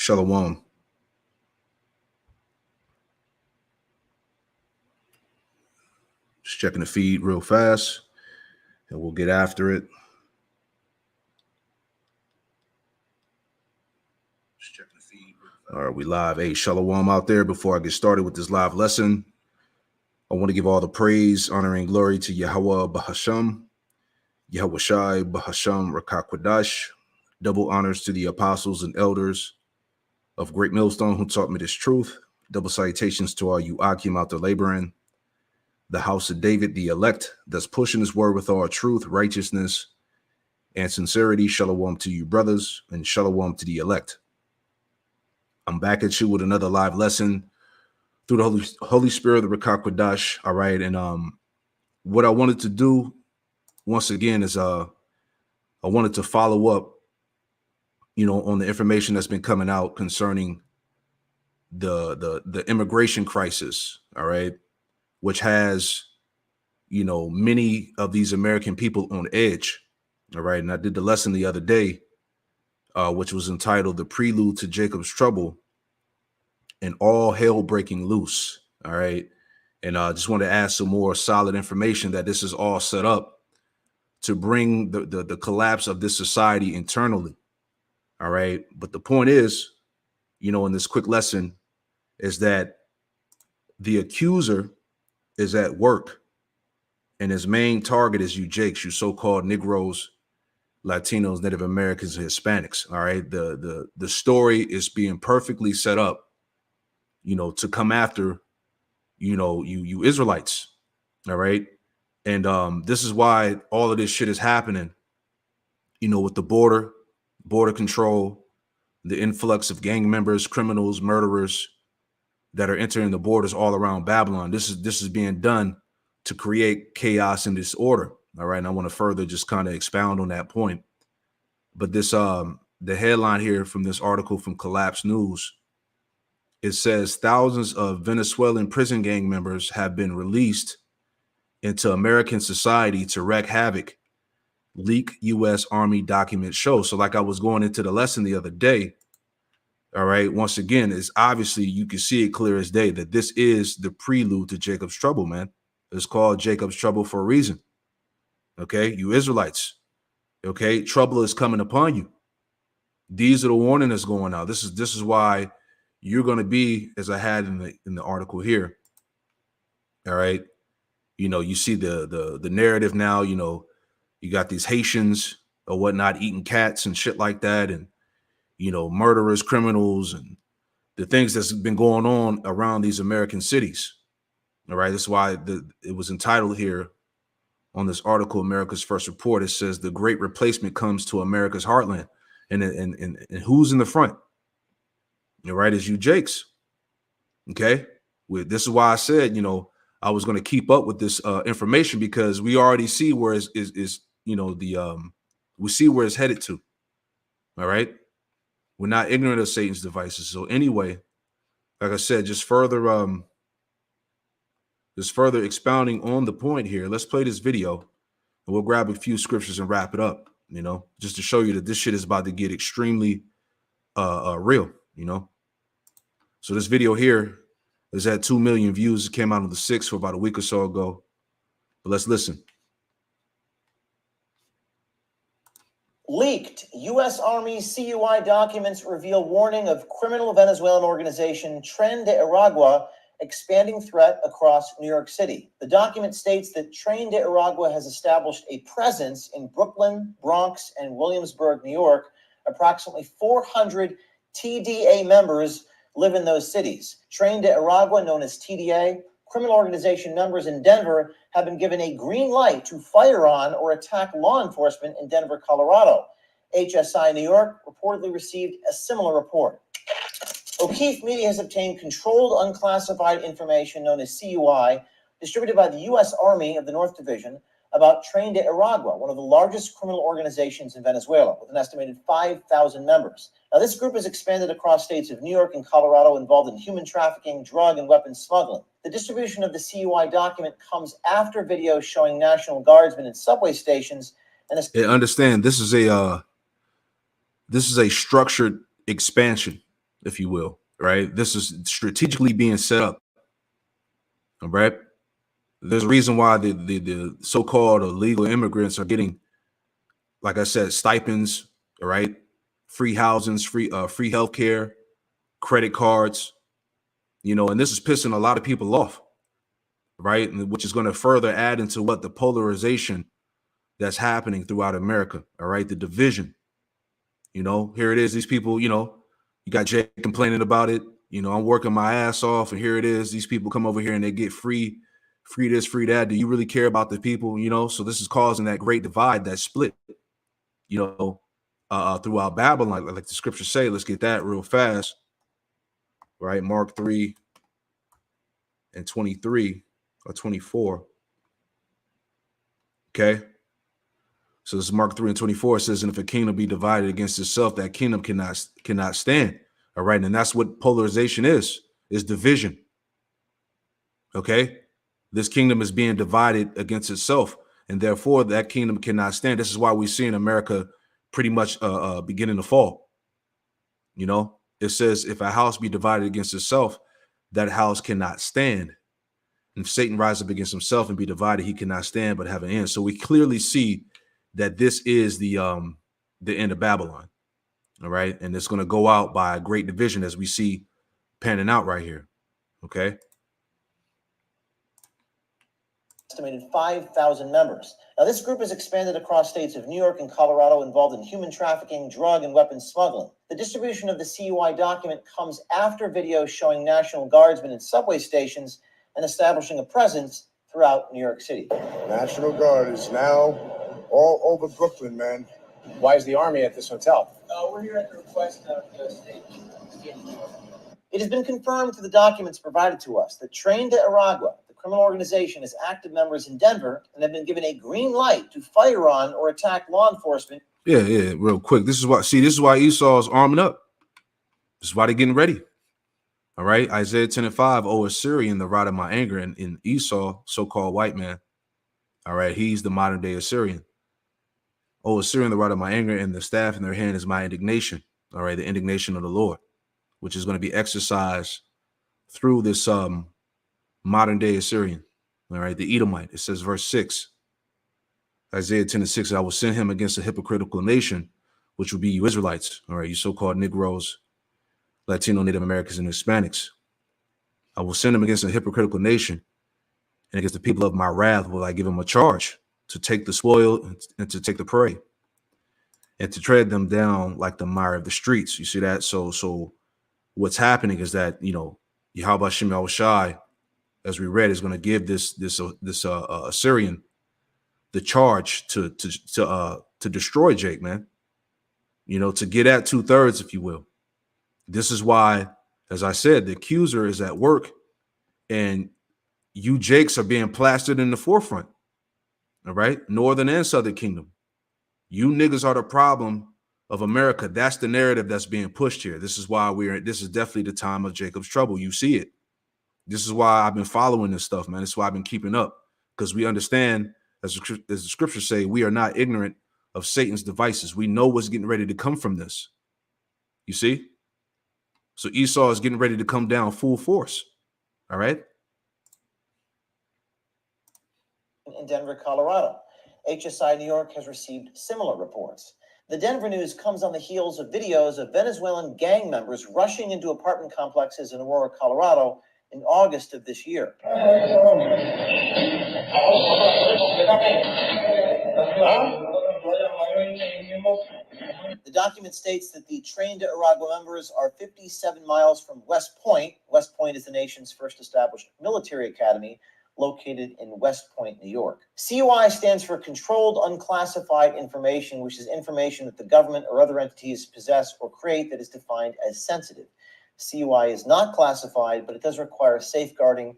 Shalom. Just checking the feed real fast, and we'll get after it. Just checking the feed real fast. All right, we live. Hey, Shalom out there. Before I get started with this live lesson, I want to give all the praise, honor, and glory to Yahweh Bahasham, Yahweh Shai Bahasham Rakakwadash. Double honors to the apostles and elders of Great Millstone who taught me this truth. Double salutations to all you Akim out there laboring. The house of David, the elect, that's pushing his word with all truth, righteousness, and sincerity. Shalom to you, brothers, and shalom to the elect. I'm back at you with another live lesson through the Holy Spirit of the Ruach HaKodesh. All right, and what I wanted to do once again is I wanted to follow up, on the information that's been coming out concerning the immigration crisis. All right. Which has, many of these American people on edge. All right. And I did the lesson the other day, which was entitled The Prelude to Jacob's Trouble and All Hell Breaking Loose. All right. And I just want to add some more solid information that this is all set up to bring the collapse of this society internally. All right. But the point is, in this quick lesson is that the accuser is at work, and his main target is you Jakes, you so-called Negroes, Latinos, Native Americans, and Hispanics. All right, the story is being perfectly set up, to come after, you Israelites. All right, and this is why all of this shit is happening. With the border control, the influx of gang members, criminals, murderers that are entering the borders all around Babylon. This is being done to create chaos and disorder. All right. And I want to further just kind of expound on that point. But this the headline here from this article from Collapse News, it says thousands of Venezuelan prison gang members have been released into American society to wreak havoc. Leak U.S. Army documents show. So like I was going into the lesson the other day, all right. Once again, it's obviously you can see it clear as day that this is the prelude to Jacob's trouble, man. It's called Jacob's trouble for a reason. Okay, you Israelites. Okay, trouble is coming upon you. These are the warning that's going out. This is why you're going to be, as I had in the article here. All right, you see the narrative now. You got these Haitians or whatnot eating cats and shit like that, and murderers, criminals, and the things that's been going on around these American cities. All right. That's why it was entitled here on this article, America's First Report. It says the great replacement comes to America's heartland. And who's in the front? All right. It's you Jakes. Okay. This is why I said, I was going to keep up with this information, because we already see where we see where it's headed to. All right. We're not ignorant of Satan's devices. So anyway, like I said, just further expounding on the point here. Let's play this video, and we'll grab a few scriptures and wrap it up, just to show you that this shit is about to get extremely real, So this video here is at 2 million views. It came out on the 6th for about a week or so ago. But let's listen. Leaked U.S. Army CUI documents reveal warning of criminal Venezuelan organization Tren de Aragua expanding threat across New York City. The document states that Tren de Aragua has established a presence in Brooklyn, Bronx, and Williamsburg, New York. Approximately 400 TDA members live in those cities. Tren de Aragua, known as TDA, criminal organization members in Denver have been given a green light to fire on or attack law enforcement in Denver, Colorado. HSI New York reportedly received a similar report. O'Keefe Media has obtained controlled unclassified information known as CUI, distributed by the U.S. Army of the North Division, about Tren de Aragua, one of the largest criminal organizations in Venezuela, with an estimated 5,000 members. Now, this group has expanded across states of New York and Colorado, involved in human trafficking, drug, and weapons smuggling. The distribution of the CUI document comes after videos showing National Guardsmen in subway stations. And understand, this is a structured expansion. if you will, right? This is strategically being set up, all right? There's a reason why the so-called illegal immigrants are getting, like I said, stipends, all right? Free housings, free healthcare, credit cards, you know, and this is pissing a lot of people off, right? Which is going to further add into what the polarization that's happening throughout America, all right? The division, you know, here it is. These people, you know, you got Jay complaining about it. You know, I'm working my ass off, and here it is. These people come over here and they get free this, free that. Do you really care about the people? You know, so this is causing that great divide, that split, you know, throughout Babylon, like the scriptures say. Let's get that real fast, right? Mark 3 and 23 or 24. Okay. So this is Mark 3 and 24. It says, and if a kingdom be divided against itself, that kingdom cannot stand. All right. And that's what polarization is division. Okay. This kingdom is being divided against itself, and therefore that kingdom cannot stand. This is why we see in America pretty much beginning to fall. You know, it says, if a house be divided against itself, that house cannot stand. And if Satan rise up against himself and be divided, he cannot stand but have an end. So we clearly see that this is the end of Babylon. All right. And it's going to go out by a great division, as we see panning out right here. Okay. Estimated 5,000 members. Now, this group has expanded across states of New York and Colorado, involved in human trafficking, drug and weapons smuggling. The distribution of the CUI document comes after videos showing National Guardsmen in subway stations and establishing a presence throughout New York City. National Guard is now all over Brooklyn, man. Why is the Army at this hotel? We're here at the request of the state. It has been confirmed through the documents provided to us that Train de Aragua, the criminal organization, has active members in Denver and have been given a green light to fire on or attack law enforcement. Yeah, real quick. This is why Esau is arming up. This is why they're getting ready. All right. Isaiah 10 and 5, O Assyrian, the rod of my anger, and in Esau, so-called white man. All right. He's the modern day Assyrian. O Assyrian, the rod of my anger, and the staff in their hand is my indignation. All right. The indignation of the Lord, which is going to be exercised through this modern day Assyrian. All right. The Edomite. It says verse 6. Isaiah 10 and 6, I will send him against a hypocritical nation, which will be you Israelites. All right. You so-called Negroes, Latino, Native Americans, and Hispanics. I will send him against a hypocritical nation, and against the people of my wrath will I give him a charge to take the spoil and to take the prey and to tread them down like the mire of the streets. You see that? So what's happening is that, you know, Yahweh Shem Yahushai, as we read, is going to give this Assyrian the charge to destroy Jake, man. You know, to get at 2/3, if you will. This is why, as I said, the accuser is at work, and you Jakes are being plastered in the forefront. All right, Northern and Southern Kingdom. You niggas are the problem of America. That's the narrative that's being pushed here. This is why this is definitely the time of Jacob's trouble. You see it. This is why I've been following this stuff, man. This is why I've been keeping up, because we understand, as the scriptures say, we are not ignorant of Satan's devices. We know what's getting ready to come from this. You see? So Esau is getting ready to come down full force. All right. In Denver, Colorado. HSI New York has received similar reports. The Denver news comes on the heels of videos of Venezuelan gang members rushing into apartment complexes in Aurora, Colorado in August of this year. The document states that the Train de Aragua members are 57 miles from West Point. West Point is the nation's first established military academy, located in West Point, New York. CUI stands for Controlled Unclassified Information, which is information that the government or other entities possess or create that is defined as sensitive. CUI is not classified, but it does require safeguarding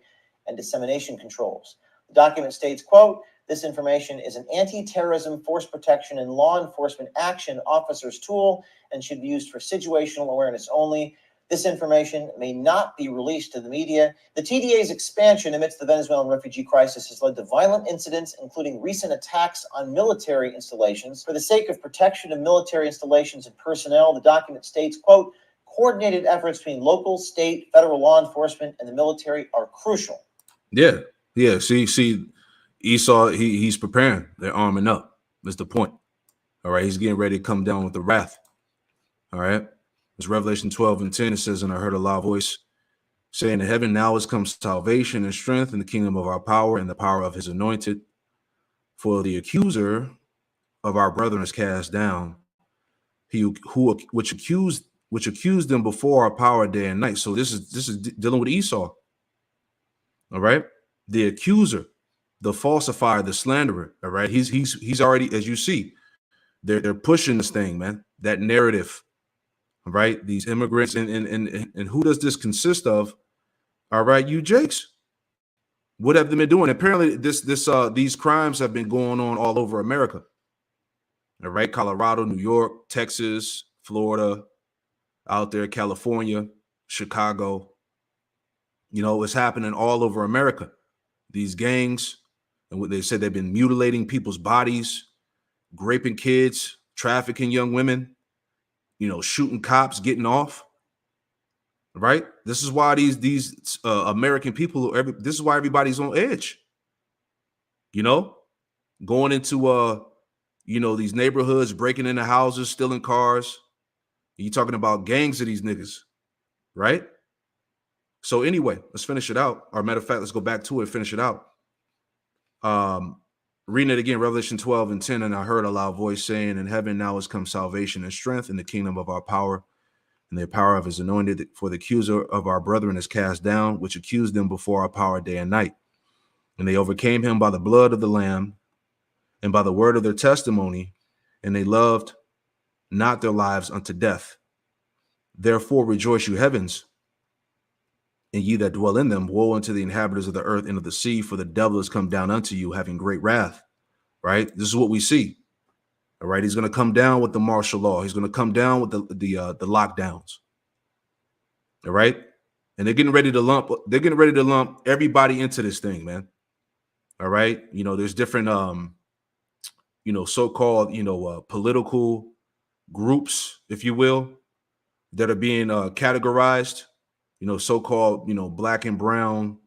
and dissemination controls. The document states, quote, this information is an anti-terrorism, force protection, and law enforcement action officer's tool and should be used for situational awareness only. This information may not be released to the media. The TDA's expansion amidst the Venezuelan refugee crisis has led to violent incidents, including recent attacks on military installations. For the sake of protection of military installations and personnel, the document states, quote, coordinated efforts between local, state, federal law enforcement, and the military are crucial. Yeah, yeah. See, Esau, he's preparing. They're arming up. That's the point. All right, he's getting ready to come down with the wrath. All right. It's Revelation 12:10. It says, and I heard a loud voice saying, in heaven now has come salvation and strength in the kingdom of our power and the power of his anointed. For the accuser of our brethren is cast down, which accused them before our power day and night. So this is dealing with Esau. All right. The accuser, the falsifier, the slanderer. All right. He's already, as you see, they're pushing this thing, man. That narrative. All right. These immigrants and who does this consist of? All right, you Jakes. What have they been doing? Apparently, these crimes have been going on all over America. All right, Colorado, New York, Texas, Florida, out there, California, Chicago. You know, it's happening all over America. These gangs, and what they said, they've been mutilating people's bodies, raping kids, trafficking young women, you know, shooting cops, getting off. Right? This is why these American people, this is why everybody's on edge. You know, going into you know, these neighborhoods, breaking into houses, stealing cars. You talking about gangs of these niggas, right? So anyway, let's finish it out. Or matter of fact, let's go back to it, finish it out. Reading it again, Revelation 12:10, and I heard a loud voice saying, in heaven now has come salvation and strength in the kingdom of our power and the power of his anointed, for the accuser of our brethren is cast down, which accused them before our power day and night. And they overcame him by the blood of the Lamb and by the word of their testimony, and they loved not their lives unto death. Therefore rejoice, you heavens, and ye that dwell in them. Woe unto the inhabitants of the earth and of the sea, for the devil has come down unto you, having great wrath. Right? This is what we see. All right, he's going to come down with the martial law. He's going to come down with the lockdowns. All right, and they're getting ready to lump everybody into this thing, man. All right, you know, there's different you know, so-called, you know, political groups, if you will, that are being categorized. You know, so-called, you know, black and brown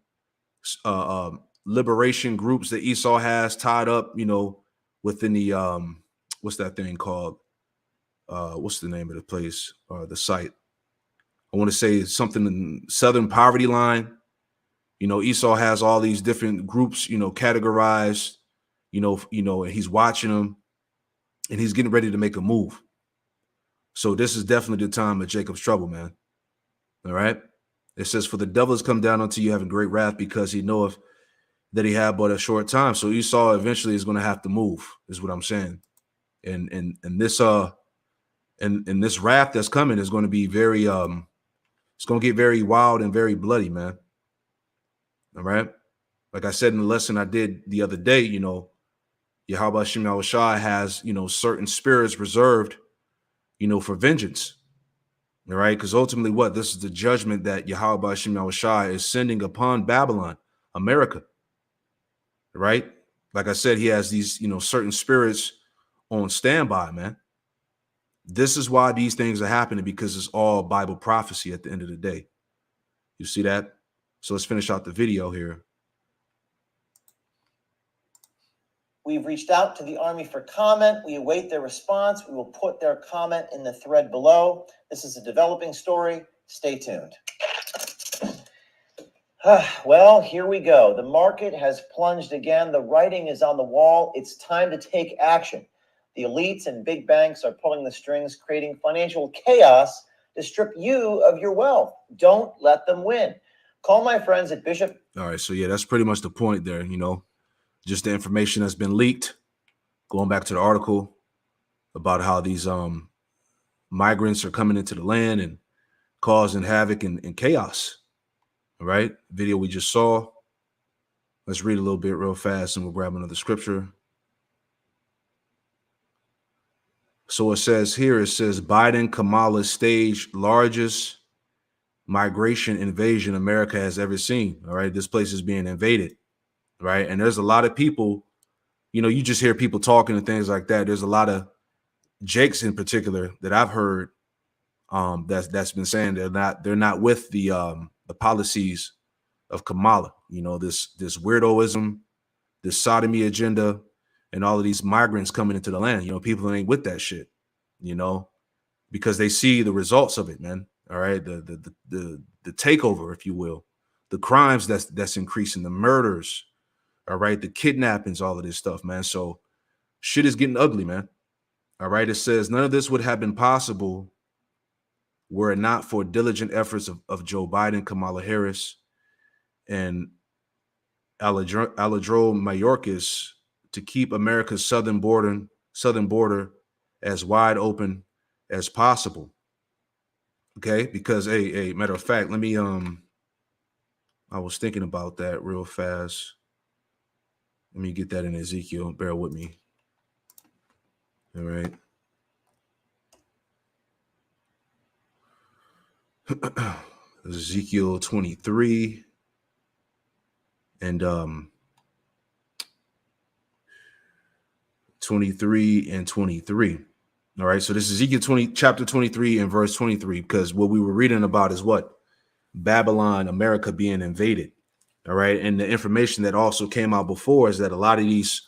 liberation groups that Esau has tied up, you know, within the what's that thing called? What's the name of the place or the site? I want to say something in Southern Poverty Line. You know, Esau has all these different groups, you know, categorized, you know, and he's watching them and he's getting ready to make a move. So this is definitely the time of Jacob's trouble, man. All right. It says, for the devil has come down unto you having great wrath, because he knoweth that he had but a short time. So Esau eventually is going to have to move, is what I'm saying. And this and this wrath that's coming is going to be very it's going to get very wild and very bloody, man. All right. Like I said in the lesson I did the other day, you know, Yahweh Shem Shai has, you know, certain spirits reserved, you know, for vengeance. All right. Because ultimately, what this is the judgment that Yahweh Shem Shai is sending upon Babylon, America. Right. Like I said, he has these, you know, certain spirits on standby, man. This is why these things are happening, because it's all Bible prophecy at the end of the day. You see that? So let's finish out the video here. We've reached out to the Army for comment. We await their response. We will put their comment in the thread below. This is a developing story. Stay tuned. Well, here we go. The market has plunged again. The writing is on the wall. It's time to take action. The elites and big banks are pulling the strings, creating financial chaos to strip you of your wealth. Don't let them win. Call my friends at Bishop. All right. So, yeah, that's pretty much the point there. You know, just the information that's been leaked. Going back to the article about how these migrants are coming into the land and causing havoc and chaos. All right. Video we just saw. Let's read a little bit real fast and we'll grab another scripture. So it says here, it says Biden, Kamala stage largest migration invasion America has ever seen. All right. This place is being invaded. Right. And there's a lot of people, you know, you just hear people talking and things like that. There's a lot of Jakes in particular that I've heard that's been saying they're not with the policies of Kamala. You know, this weirdoism, this sodomy agenda, and all of these migrants coming into the land. You know, people ain't with that shit. You know, because they see the results of it, man. All right, the takeover, if you will, the crimes that's increasing, the murders, all right, the kidnappings, all of this stuff, man. So shit is getting ugly, man. All right, it says none of this would have been possible were it not for diligent efforts of Joe Biden, Kamala Harris, and Alejandro Mayorkas to keep America's southern border as wide open as possible. Okay, because hey, matter of fact, let me I was thinking about that real fast. Let me get that in Ezekiel. Bear with me. All right. Ezekiel 23 and 23 and 23. All right. So this is Ezekiel chapter 23 and verse 23, because what we were reading about is what? Babylon, America being invaded. All right. And the information that also came out before is that a lot of these,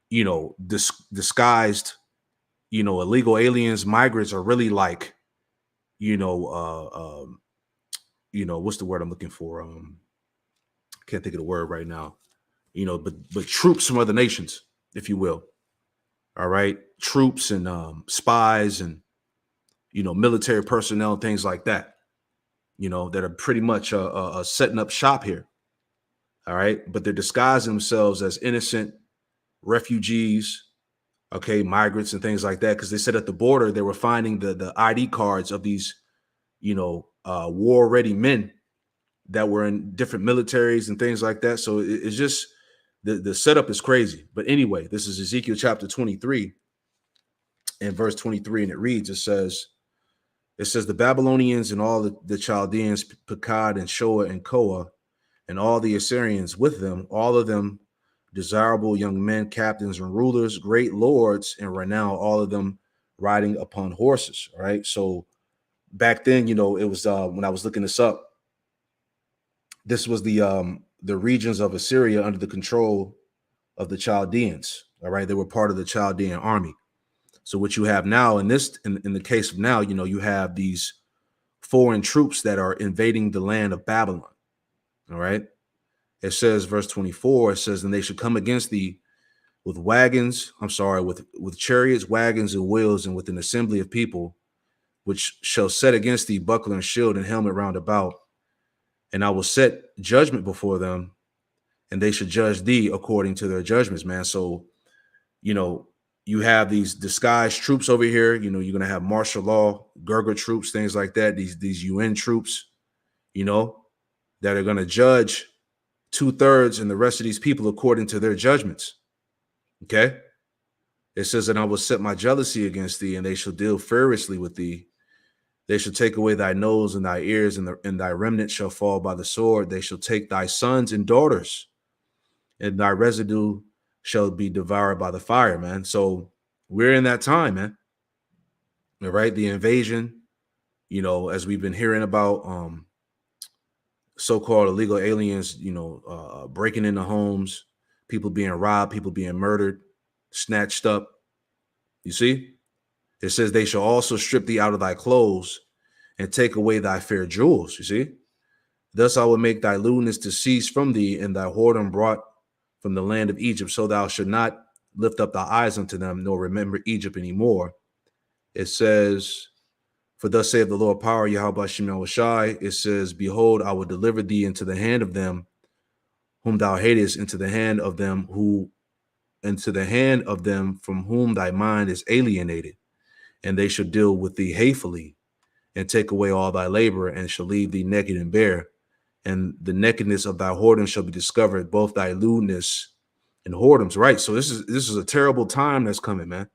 you know, disguised, you know, illegal aliens, migrants are really like, you know, what's the word I'm looking for? Can't think of the word right now. You know, but troops from other nations, if you will. All right, troops and spies and, you know, military personnel and things like that. You know, that are pretty much setting up shop here. All right, but they're disguising themselves as innocent refugees, okay, migrants and things like that, because they said at the border they were finding the ID cards of these, you know, war-ready men that were in different militaries and things like that. So it's just the setup is crazy. But anyway, this is Ezekiel chapter 23 and verse 23, and it reads, it says the Babylonians and all the Chaldeans, Pekod and Shoa and Koa, and all the Assyrians with them, all of them desirable young men, captains and rulers, great lords and renown, all of them riding upon horses. All right. So back then, you know, it was when I was looking this up, this was the regions of Assyria under the control of the Chaldeans. All right. They were part of the Chaldean army. So what you have now in the case of now, you know, you have these foreign troops that are invading the land of Babylon. All right. It says, verse 24, it says, and they should come against thee with with chariots, wagons, and wheels, and with an assembly of people, which shall set against thee buckler and shield and helmet round about. And I will set judgment before them, and they should judge thee according to their judgments, man. So, you know, you have these disguised troops over here. You know, you're going to have martial law, Gurger troops, things like that. These UN troops, you know, that are going to judge 2/3 and the rest of these people according to their judgments. Okay. It says, and I will set my jealousy against thee, and they shall deal furiously with thee. They shall take away thy nose and thy ears, and thy remnant shall fall by the sword. They shall take thy sons and daughters, and thy residue shall be devoured by the fire, man. So we're in that time, man. All right. The invasion, you know, as we've been hearing about so-called illegal aliens, you know, breaking into homes, people being robbed, people being murdered, snatched up. You see? It says they shall also strip thee out of thy clothes and take away thy fair jewels. You see? Thus I will make thy lewdness to cease from thee, and thy whoredom brought from the land of Egypt, so thou should not lift up thy eyes unto them, nor remember Egypt anymore. It says, for thus saith the Lord power, Yahweh Shem Yahushai, it says, behold, I will deliver thee into the hand of them whom thou hatest, into the hand of them from whom thy mind is alienated, and they shall deal with thee hatefully, and take away all thy labor, and shall leave thee naked and bare. And the nakedness of thy whoredom shall be discovered, both thy lewdness and whoredoms. Right. So this is a terrible time that's coming, man.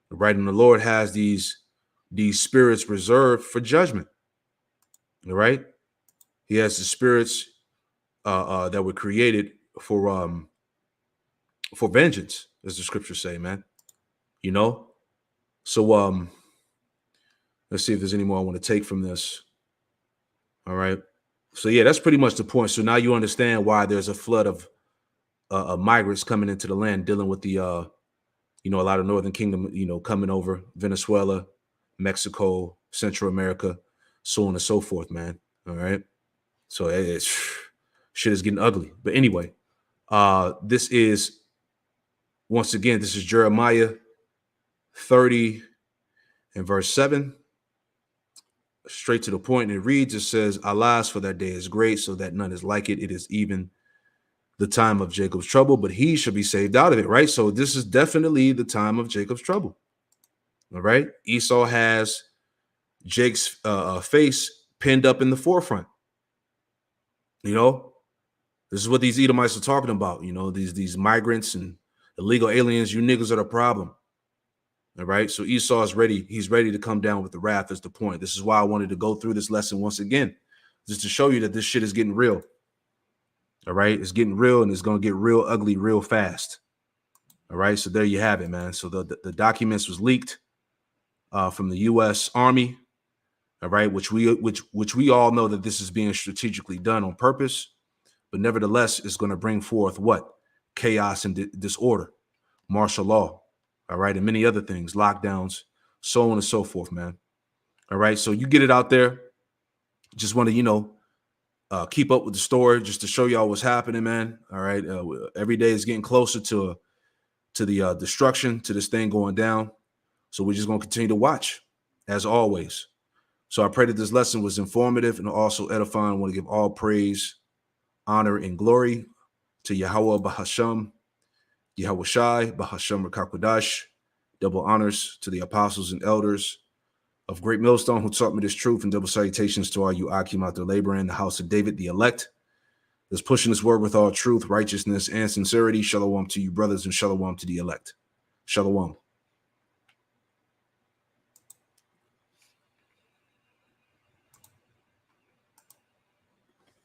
Right. And the Lord has these spirits reserved for judgment. All right. He has the spirits that were created for vengeance, as the scriptures say, man. You know, so Let's see if there's any more I want to take from this. All right. So yeah, that's pretty much the point. So now you understand why there's a flood of migrants coming into the land, dealing with the a lot of Northern Kingdom, coming over, Venezuela, Mexico, Central America, so on and so forth, man. All right. So it's shit is getting ugly. But anyway, this is Jeremiah 30 and verse 7. Straight to the point. And it reads, it says, Alas, for that day is great, so that none is like it. It is even the time of Jacob's trouble, but he shall be saved out of it, right? So this is definitely the time of Jacob's trouble. All right. Esau has Jake's face pinned up in the forefront. This is what these Edomites are talking about. These migrants and illegal aliens, you niggas are the problem. All right. So Esau is ready. He's ready to come down with the wrath, is the point. This is why I wanted to go through this lesson once again, just to show you that this shit is getting real. All right. It's getting real, and it's going to get real ugly real fast. All right. So there you have it, man. So the documents was leaked from the U.S. Army. All right. Which we all know that this is being strategically done on purpose. But nevertheless, it's going to bring forth what? Chaos and disorder, martial law. All right. And many other things, lockdowns, so on and so forth, man. All right. So you get it out there. Just want to, keep up with the story just to show y'all what's happening, man. All right. Every day is getting closer to the destruction, to this thing going down. So we're just going to continue to watch, as always. So I pray that this lesson was informative and also edifying. I want to give all praise, honor, and glory to Yahweh Bahasham, Yahweh Shai, Bahasham Rakakwadash. Double honors to the apostles and elders of Great Millstone who taught me this truth, and double salutations to all you Akim out there laboring in the house of David, the elect, that's pushing this word with all truth, righteousness, and sincerity. Shalom to you, brothers, and shalom to the elect. Shalom.